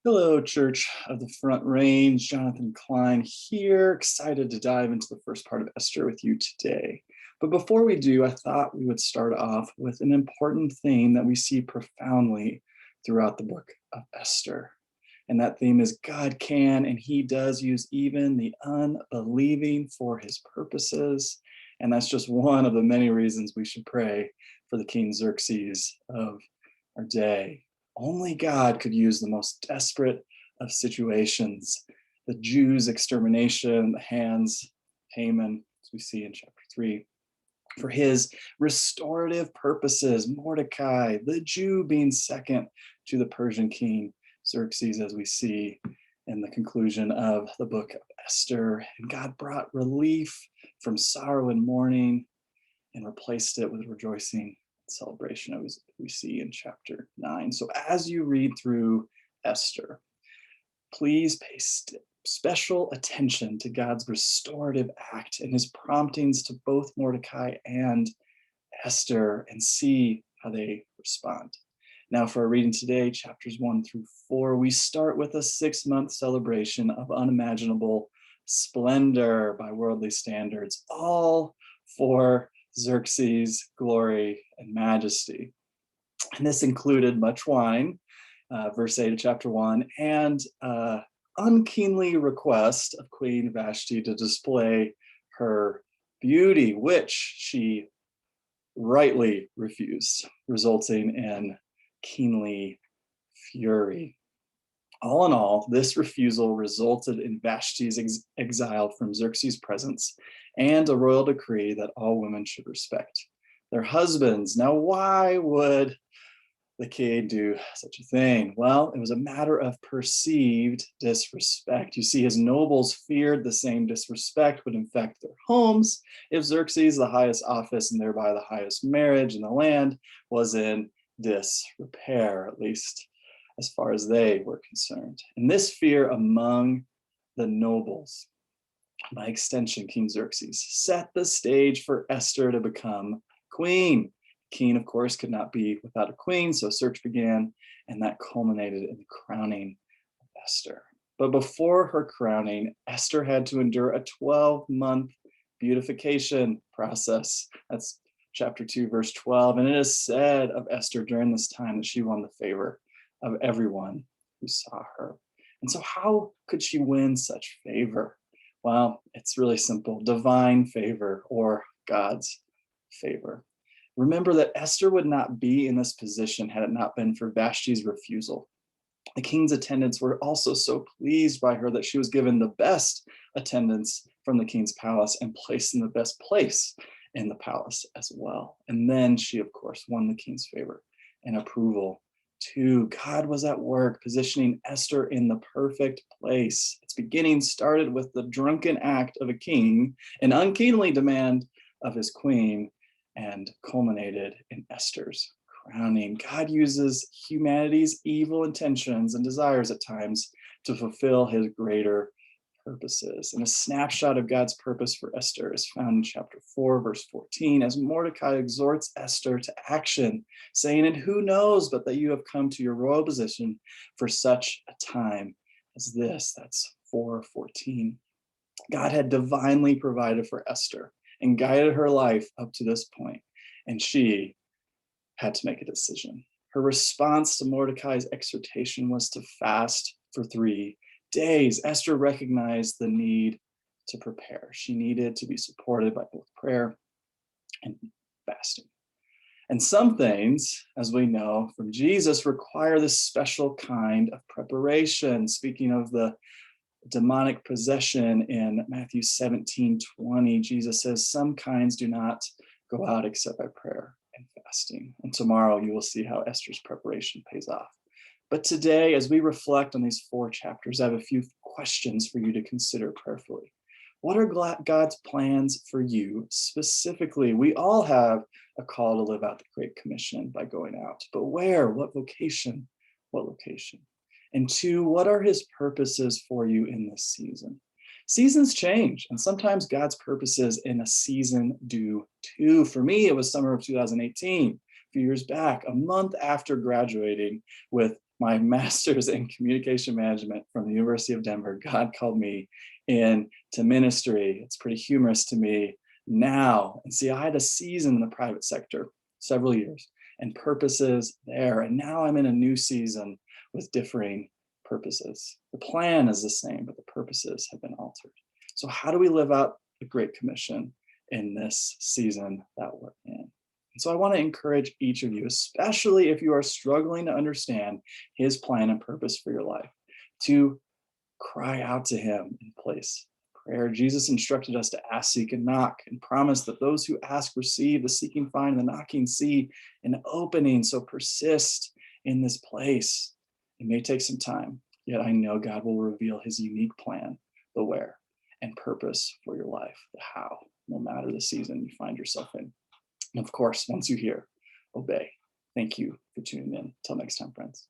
Hello, Church of the Front Range. Jonathan Klein here, excited to dive into the first part of Esther with you today. But before we do, I thought we would start off with an important theme that we see profoundly throughout the book of Esther. And that theme is God can and he does use even the unbelieving for his purposes. And that's just one of the many reasons we should pray for the King Xerxes of our day. Only God could use the most desperate of situations, the Jews' extermination, the hands of Haman, as we see in chapter 3, for his restorative purposes, Mordecai, the Jew being second to the Persian king Xerxes, as we see in the conclusion of the book of Esther. And God brought relief from sorrow and mourning and replaced it with rejoicing celebration, as we see in chapter 9. So as you read through Esther, please pay special attention to God's restorative act and his promptings to both Mordecai and Esther, and see how they respond. Now for our reading today, chapters 1 through 4, we start with a 6-month celebration of unimaginable splendor by worldly standards, all for Xerxes' glory and majesty. And this included much wine, verse 8 of chapter 1, and unkeenly request of Queen Vashti to display her beauty, which she rightly refused, resulting in keenly fury. All in all, this refusal resulted in Vashti's exile from Xerxes' presence and a royal decree that all women should respect their husbands. Now, why would the king do such a thing? Well, it was a matter of perceived disrespect. You see, his nobles feared the same disrespect would infect their homes if Xerxes, the highest office and thereby the highest marriage in the land, was in disrepair, at least as far as they were concerned. And this fear among the nobles, by extension, King Xerxes, set the stage for Esther to become queen. King, of course, could not be without a queen, so a search began, and that culminated in the crowning of Esther. But before her crowning, Esther had to endure a 12-month beautification process. That's chapter 2, verse 12. And it is said of Esther during this time that she won the favor of everyone who saw her. And so how could she win such favor? Well, it's really simple: divine favor, or God's favor. Remember that Esther would not be in this position had it not been for Vashti's refusal. The king's attendants were also so pleased by her that she was given the best attendants from the king's palace and placed in the best place in the palace as well. And then she, of course, won the king's favor and approval too. God was at work positioning Esther in the perfect place. Its beginning started with the drunken act of a king, an unkingly demand of his queen, and culminated in Esther's crowning. God uses humanity's evil intentions and desires at times to fulfill his greater purposes. And a snapshot of God's purpose for Esther is found in chapter 4, verse 14, as Mordecai exhorts Esther to action, saying, "And who knows but that you have come to your royal position for such a time as this?" That's 4:14. God had divinely provided for Esther and guided her life up to this point, and she had to make a decision. Her response to Mordecai's exhortation was to fast for 3 days. Esther recognized the need to prepare. She needed to be supported by both prayer and fasting. And some things, as we know from Jesus, require this special kind of preparation. Speaking of the demonic possession in Matthew 17:20, Jesus says, "Some kinds do not go out except by prayer and fasting." And tomorrow you will see how Esther's preparation pays off. But today, as we reflect on these 4 chapters, I have a few questions for you to consider prayerfully. What are God's plans for you specifically? We all have a call to live out the Great Commission by going out, but where? What vocation? What location? And 2, what are his purposes for you in this season? Seasons change, and sometimes God's purposes in a season do too. For me, it was summer of 2018. A few years back, a month after graduating with my master's in communication management from the University of Denver, God called me in to ministry. It's pretty humorous to me now. And see, I had a season in the private sector, several years, and purposes there. And now I'm in a new season with differing purposes. The plan is the same, but the purposes have been altered. So, how do we live out the Great Commission in this season that we're in? And so, I want to encourage each of you, especially if you are struggling to understand His plan and purpose for your life, to cry out to Him in place of prayer. Jesus instructed us to ask, seek, and knock, and promised that those who ask receive, the seeking find, and the knocking see an opening. So persist in this place. It may take some time, yet I know God will reveal His unique plan, the where, and purpose for your life, the how, no matter the season you find yourself in. And of course, once you hear, obey. Thank you for tuning in. Till next time, friends.